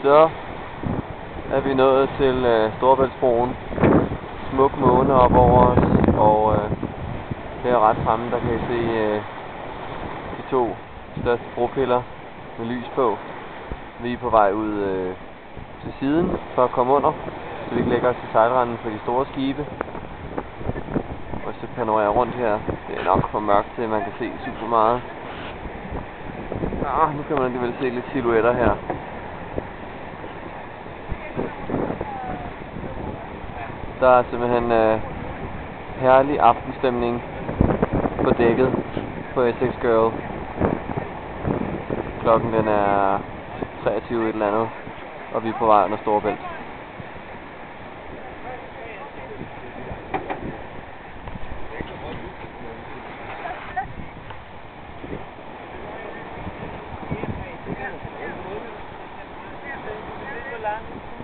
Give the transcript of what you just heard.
Så er vi nået til Storebæltsbroen. Smuk måne op over os, og her ret fremme, der kan I se de to største bropiller med lys på. Vi er på vej ud til siden for at komme under, så vi kan lægge os til sejlranden for de store skibe. Og så panorerer rundt her. Det er nok for mørkt til, at man kan se super meget. Nu kan man alligevel se lidt silhuetter her. Der er simpelthen herlig aftenstemning på dækket på Essex Girl. Klokken den er 23 et eller andet, og vi er på vej under Storebælt. Lang.